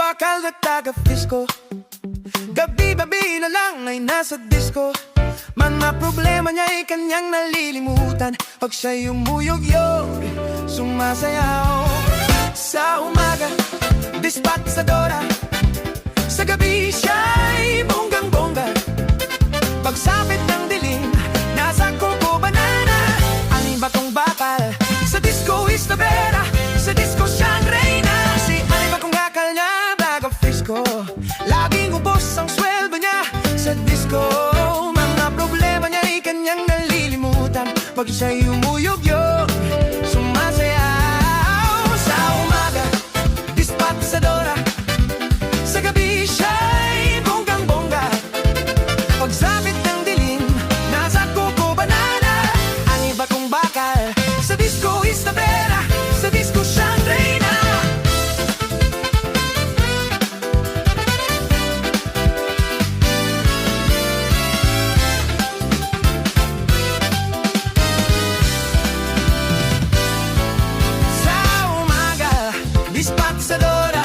Bakal na taga-fisco, gabi-babi na lang ay nasa disco. Mga problema niya'y kanyang nalilimutan pag siya'y umuyog-yog, sumasayaw. Sa umaga, dispatsadora, sa gabi siya'y bonggang-bongga. Pagsapit ng dilim, nasa Coco Banana. Ang iba kong bakal, sa disco is the vera, sa disco siyang reyna. Si Anima kong bakal niya, Fisco, laging ubos ang sweldo niya sa disco. Mga problema niya'y kanyang nalilimutan pag siya'y umuyog-yog, sumasayaw. Sa umaga, dispatsadora, sa gabi siya'y bonggang-bongga. Pagsapit ng dilim, nasa Coco Banana. Ang iba kong bakal, sa disco is the vera, sa disco siyang reyna. Dispatsadora,